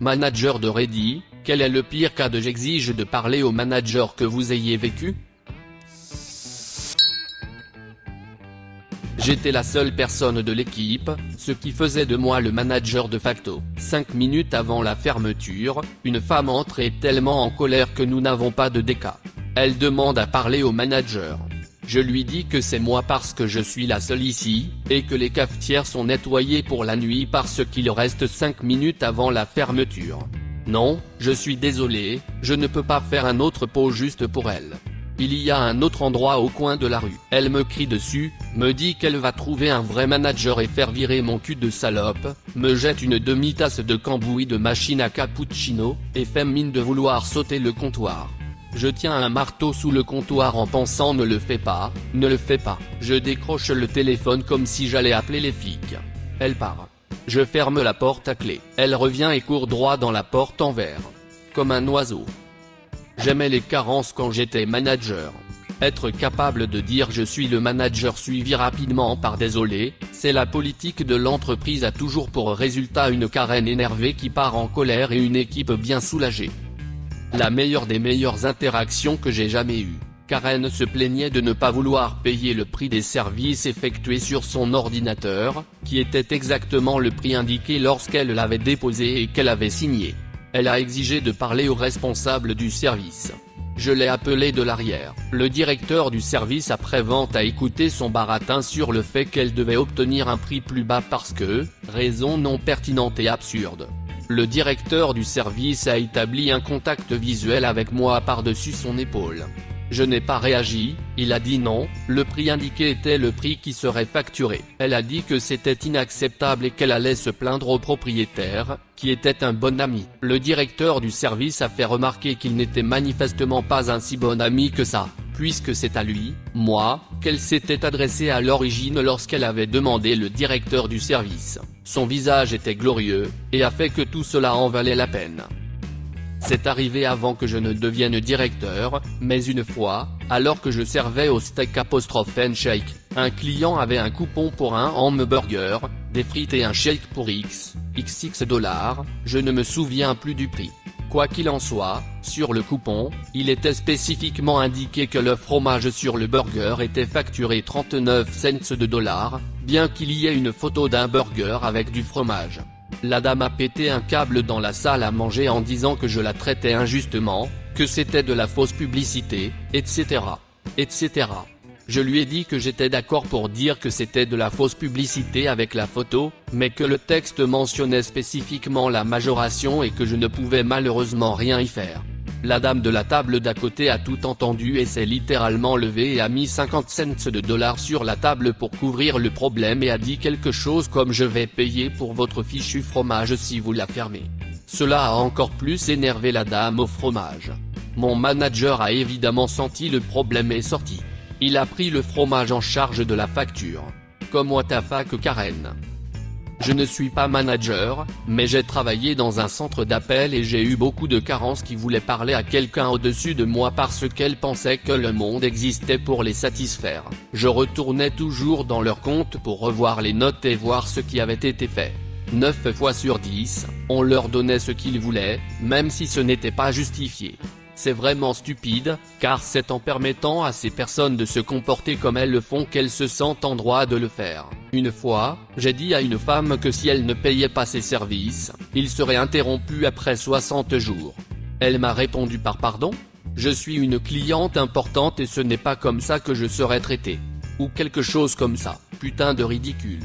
Manager de Reddy, quel est le pire cas de j'exige de parler au manager que vous ayez vécu? J'étais la seule personne de l'équipe, ce qui faisait de moi le manager de facto. 5 minutes avant la fermeture, une femme entrait tellement en colère que nous n'avons pas de déca. Elle demande à parler au manager. Je lui dis que c'est moi parce que je suis la seule ici, et que les cafetières sont nettoyées pour la nuit parce qu'il reste 5 minutes avant la fermeture. Non, je suis désolé, je ne peux pas faire un autre pot juste pour elle. Il y a un autre endroit au coin de la rue. Elle me crie dessus, me dit qu'elle va trouver un vrai manager et faire virer mon cul de salope, me jette une demi-tasse de cambouis de machine à cappuccino, et fait mine de vouloir sauter le comptoir. Je tiens un marteau sous le comptoir en pensant ne le fais pas, ne le fais pas. Je décroche le téléphone comme si j'allais appeler les flics. Elle part. Je ferme la porte à clé. Elle revient et court droit dans la porte en verre. Comme un oiseau. J'aimais les carences quand j'étais manager. Être capable de dire je suis le manager suivi rapidement par désolé, c'est la politique de l'entreprise a toujours pour résultat une Karen énervée qui part en colère et une équipe bien soulagée. La meilleure des meilleures interactions que j'ai jamais eues. Karen se plaignait de ne pas vouloir payer le prix des services effectués sur son ordinateur, qui était exactement le prix indiqué lorsqu'elle l'avait déposé et qu'elle avait signé. Elle a exigé de parler au responsable du service. Je l'ai appelé de l'arrière. Le directeur du service après-vente a écouté son baratin sur le fait qu'elle devait obtenir un prix plus bas parce que, raison non pertinente et absurde. Le directeur du service a établi un contact visuel avec moi par-dessus son épaule. Je n'ai pas réagi, il a dit non, le prix indiqué était le prix qui serait facturé. Elle a dit que c'était inacceptable et qu'elle allait se plaindre au propriétaire, qui était un bon ami. Le directeur du service a fait remarquer qu'il n'était manifestement pas un si bon ami que ça, puisque c'est à lui, moi, qu'elle s'était adressée à l'origine lorsqu'elle avait demandé le directeur du service. Son visage était glorieux, et a fait que tout cela en valait la peine. C'est arrivé avant que je ne devienne directeur, mais une fois, alors que je servais au steak & shake, un client avait un coupon pour un hamburger, des frites et un shake pour XX $, je ne me souviens plus du prix. Quoi qu'il en soit, sur le coupon, il était spécifiquement indiqué que le fromage sur le burger était facturé 39 cents de $, bien qu'il y ait une photo d'un burger avec du fromage. La dame a pété un câble dans la salle à manger en disant que je la traitais injustement, que c'était de la fausse publicité, etc. etc. Je lui ai dit que j'étais d'accord pour dire que c'était de la fausse publicité avec la photo, mais que le texte mentionnait spécifiquement la majoration et que je ne pouvais malheureusement rien y faire. La dame de la table d'à côté a tout entendu et s'est littéralement levée et a mis 50 cents de $, sur la table pour couvrir le problème et a dit quelque chose comme je vais payer pour votre fichu fromage si vous la fermez. Cela a encore plus énervé la dame au fromage. Mon manager a évidemment senti le problème et est sorti. Il a pris le fromage en charge de la facture. Comme what the fuck Karen. Je ne suis pas manager, mais j'ai travaillé dans un centre d'appel et j'ai eu beaucoup de carences qui voulaient parler à quelqu'un au-dessus de moi parce qu'elles pensaient que le monde existait pour les satisfaire. Je retournais toujours dans leur compte pour revoir les notes et voir ce qui avait été fait. 9 fois sur 10, on leur donnait ce qu'ils voulaient, même si ce n'était pas justifié. C'est vraiment stupide, car c'est en permettant à ces personnes de se comporter comme elles le font qu'elles se sentent en droit de le faire. Une fois, j'ai dit à une femme que si elle ne payait pas ses services, il serait interrompu après 60 jours. Elle m'a répondu par pardon ? Je suis une cliente importante et ce n'est pas comme ça que je serai traité. Ou quelque chose comme ça, putain de ridicule.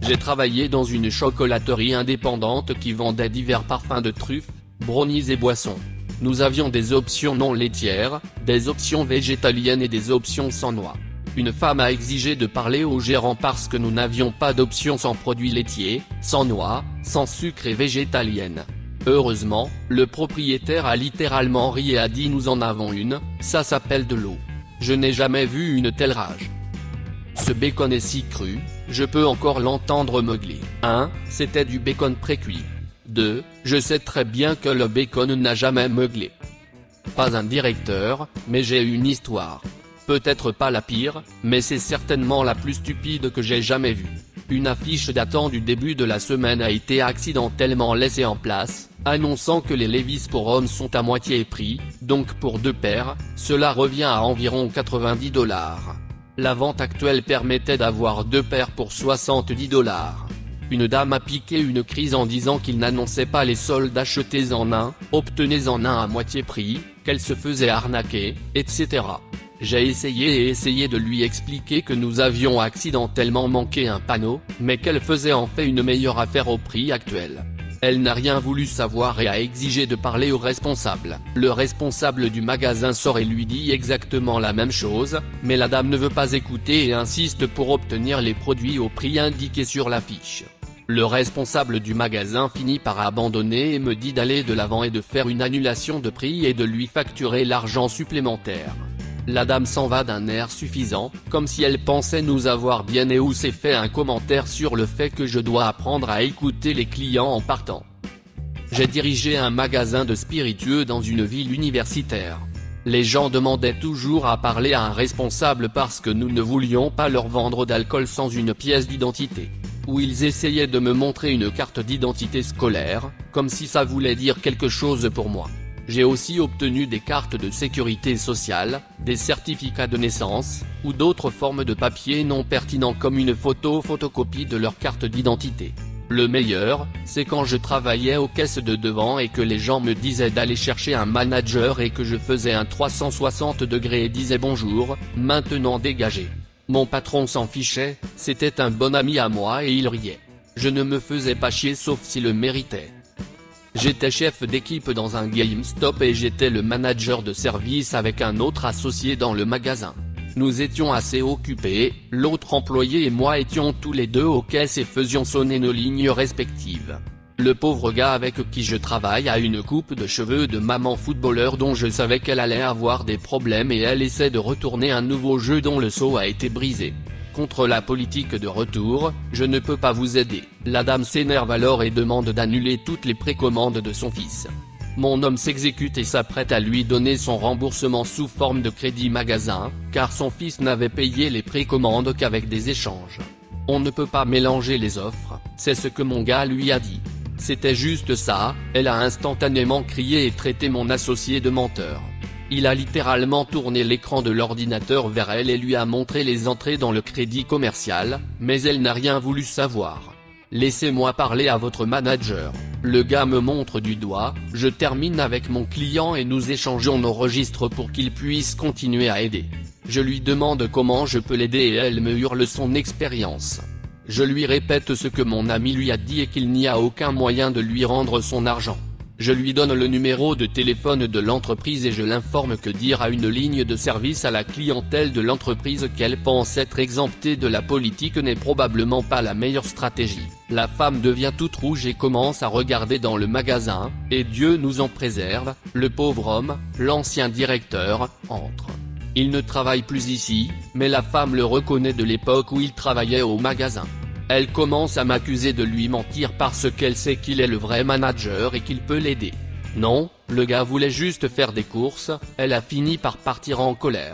J'ai travaillé dans une chocolaterie indépendante qui vendait divers parfums de truffes, brownies et boissons. Nous avions des options non laitières, des options végétaliennes et des options sans noix. Une femme a exigé de parler au gérant parce que nous n'avions pas d'options sans produits laitiers, sans noix, sans sucre et végétalienne. Heureusement, le propriétaire a littéralement ri et a dit nous en avons une, ça s'appelle de l'eau. Je n'ai jamais vu une telle rage. Ce bacon est si cru, je peux encore l'entendre meugler. 1. C'était du bacon précuit. 2. Je sais très bien que le bacon n'a jamais meuglé. Pas un directeur, mais j'ai une histoire. Peut-être pas la pire, mais c'est certainement la plus stupide que j'ai jamais vue. Une affiche datant du début de la semaine a été accidentellement laissée en place, annonçant que les Levi's pour hommes sont à moitié prix, donc pour 2 paires, cela revient à environ 90 $. La vente actuelle permettait d'avoir 2 paires pour 70 $. Une dame a piqué une crise en disant qu'il n'annonçait pas les soldes, achetez en un, obtenez en un à moitié prix, qu'elle se faisait arnaquer, etc. J'ai essayé de lui expliquer que nous avions accidentellement manqué un panneau, mais qu'elle faisait en fait une meilleure affaire au prix actuel. Elle n'a rien voulu savoir et a exigé de parler au responsable. Le responsable du magasin sort et lui dit exactement la même chose, mais la dame ne veut pas écouter et insiste pour obtenir les produits au prix indiqué sur l'affiche. Le responsable du magasin finit par abandonner et me dit d'aller de l'avant et de faire une annulation de prix et de lui facturer l'argent supplémentaire. La dame s'en va d'un air suffisant, comme si elle pensait nous avoir bien et ou s'est fait un commentaire sur le fait que je dois apprendre à écouter les clients en partant. J'ai dirigé un magasin de spiritueux dans une ville universitaire. Les gens demandaient toujours à parler à un responsable parce que nous ne voulions pas leur vendre d'alcool sans une pièce d'identité. Ou ils essayaient de me montrer une carte d'identité scolaire, comme si ça voulait dire quelque chose pour moi. J'ai aussi obtenu des cartes de sécurité sociale, des certificats de naissance, ou d'autres formes de papiers non pertinents comme une photocopie de leur carte d'identité. Le meilleur, c'est quand je travaillais aux caisses de devant et que les gens me disaient d'aller chercher un manager et que je faisais un 360 degrés et disais bonjour, maintenant dégagez. Mon patron s'en fichait, c'était un bon ami à moi et il riait. Je ne me faisais pas chier sauf s'il le méritait. J'étais chef d'équipe dans un GameStop et j'étais le manager de service avec un autre associé dans le magasin. Nous étions assez occupés, l'autre employé et moi étions tous les deux aux caisses et faisions sonner nos lignes respectives. Le pauvre gars avec qui je travaille a une coupe de cheveux de maman footballeur dont je savais qu'elle allait avoir des problèmes et elle essaie de retourner un nouveau jeu dont le seau a été brisé. Contre la politique de retour, je ne peux pas vous aider. La dame s'énerve alors et demande d'annuler toutes les précommandes de son fils. Mon homme s'exécute et s'apprête à lui donner son remboursement sous forme de crédit magasin, car son fils n'avait payé les précommandes qu'avec des échanges. On ne peut pas mélanger les offres, c'est ce que mon gars lui a dit. C'était juste ça, elle a instantanément crié et traité mon associé de menteur. Il a littéralement tourné l'écran de l'ordinateur vers elle et lui a montré les entrées dans le crédit commercial, mais elle n'a rien voulu savoir. Laissez-moi parler à votre manager. Le gars me montre du doigt, je termine avec mon client et nous échangeons nos registres pour qu'il puisse continuer à aider. Je lui demande comment je peux l'aider et elle me hurle son expérience. Je lui répète ce que mon ami lui a dit et qu'il n'y a aucun moyen de lui rendre son argent. Je lui donne le numéro de téléphone de l'entreprise et je l'informe que dire à une ligne de service à la clientèle de l'entreprise qu'elle pense être exemptée de la politique n'est probablement pas la meilleure stratégie. La femme devient toute rouge et commence à regarder dans le magasin, et Dieu nous en préserve, le pauvre homme, l'ancien directeur, entre. Il ne travaille plus ici, mais la femme le reconnaît de l'époque où il travaillait au magasin. Elle commence à m'accuser de lui mentir parce qu'elle sait qu'il est le vrai manager et qu'il peut l'aider. Non, le gars voulait juste faire des courses, elle a fini par partir en colère.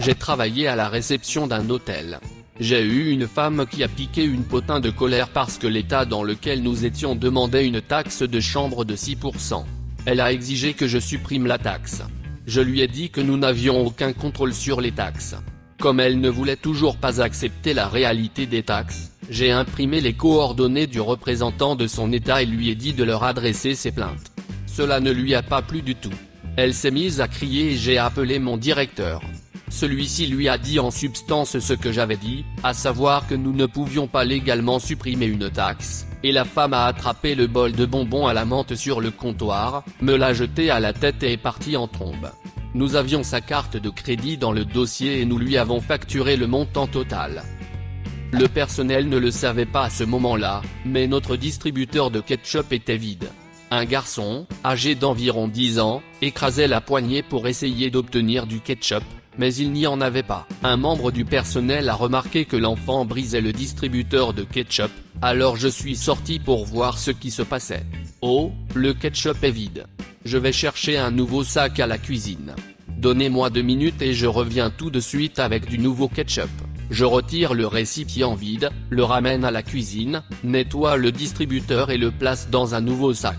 J'ai travaillé à la réception d'un hôtel. J'ai eu une femme qui a piqué une potin de colère parce que l'état dans lequel nous étions demandait une taxe de chambre de 6%. Elle a exigé que je supprime la taxe. Je lui ai dit que nous n'avions aucun contrôle sur les taxes. Comme elle ne voulait toujours pas accepter la réalité des taxes, j'ai imprimé les coordonnées du représentant de son état et lui ai dit de leur adresser ses plaintes. Cela ne lui a pas plu du tout. Elle s'est mise à crier et j'ai appelé mon directeur. Celui-ci lui a dit en substance ce que j'avais dit, à savoir que nous ne pouvions pas légalement supprimer une taxe, et la femme a attrapé le bol de bonbons à la menthe sur le comptoir, me l'a jeté à la tête et est partie en trombe. Nous avions sa carte de crédit dans le dossier et nous lui avons facturé le montant total. Le personnel ne le savait pas à ce moment-là, mais notre distributeur de ketchup était vide. Un garçon, âgé d'environ 10 ans, écrasait la poignée pour essayer d'obtenir du ketchup, mais il n'y en avait pas. Un membre du personnel a remarqué que l'enfant brisait le distributeur de ketchup, alors je suis sorti pour voir ce qui se passait. Oh, le ketchup est vide. Je vais chercher un nouveau sac à la cuisine. Donnez-moi 2 minutes et je reviens tout de suite avec du nouveau ketchup. Je retire le récipient vide, le ramène à la cuisine, nettoie le distributeur et le place dans un nouveau sac.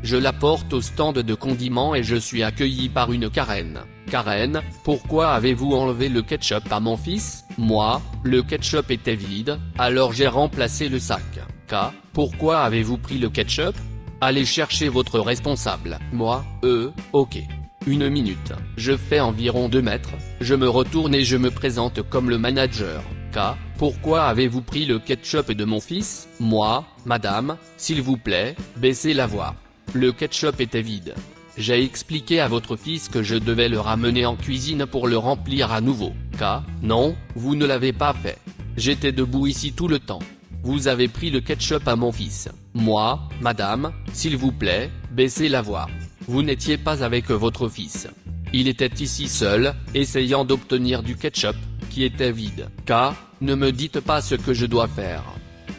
Je la porte au stand de condiments et je suis accueilli par une Karen. Karen, pourquoi avez-vous enlevé le ketchup à mon fils? Moi, le ketchup était vide, alors j'ai remplacé le sac. K, pourquoi avez-vous pris le ketchup? Allez chercher votre responsable. Moi, ok. 1 minute. Je fais environ 2 mètres, je me retourne et je me présente comme le manager. K, pourquoi avez-vous pris le ketchup de mon fils? Moi, madame, s'il vous plaît, baissez la voix. Le ketchup était vide. J'ai expliqué à votre fils que je devais le ramener en cuisine pour le remplir à nouveau. K, non, vous ne l'avez pas fait. J'étais debout ici tout le temps. Vous avez pris le ketchup à mon fils. Moi, madame, s'il vous plaît, baissez la voix. Vous n'étiez pas avec votre fils. Il était ici seul, essayant d'obtenir du ketchup, qui était vide. K, ne me dites pas ce que je dois faire.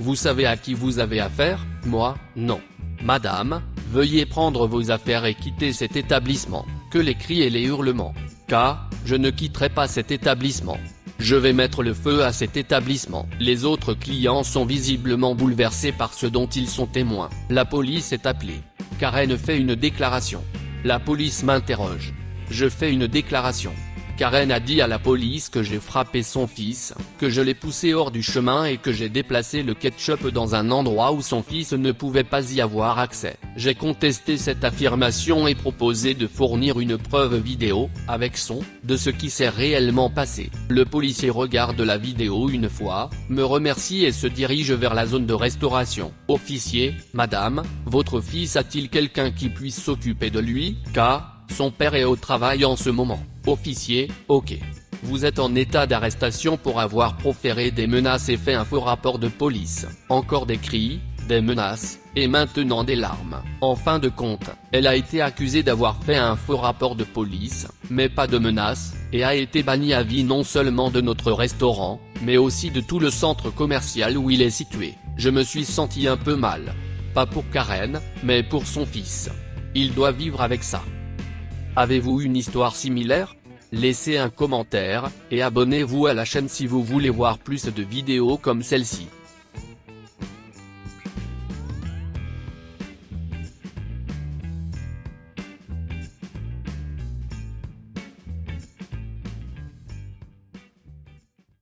Vous savez à qui vous avez affaire? Moi, non. Madame, veuillez prendre vos affaires et quitter cet établissement. Que les cris et les hurlements. K, je ne quitterai pas cet établissement. Je vais mettre le feu à cet établissement. Les autres clients sont visiblement bouleversés par ce dont ils sont témoins. La police est appelée. Karen fait une déclaration. La police m'interroge. Je fais une déclaration. Karen a dit à la police que j'ai frappé son fils, que je l'ai poussé hors du chemin et que j'ai déplacé le ketchup dans un endroit où son fils ne pouvait pas y avoir accès. J'ai contesté cette affirmation et proposé de fournir une preuve vidéo, avec son, de ce qui s'est réellement passé. Le policier regarde la vidéo une fois, me remercie et se dirige vers la zone de restauration. Officier, madame, votre fils a-t-il quelqu'un qui puisse s'occuper de lui? Car son père est au travail en ce moment. Officier, ok. Vous êtes en état d'arrestation pour avoir proféré des menaces et fait un faux rapport de police. Encore des cris, des menaces, et maintenant des larmes. En fin de compte, elle a été accusée d'avoir fait un faux rapport de police, mais pas de menaces, et a été bannie à vie non seulement de notre restaurant, mais aussi de tout le centre commercial où il est situé. Je me suis senti un peu mal. Pas pour Karen, mais pour son fils. Il doit vivre avec ça. Avez-vous une histoire similaire? Laissez un commentaire, et abonnez-vous à la chaîne si vous voulez voir plus de vidéos comme celle-ci.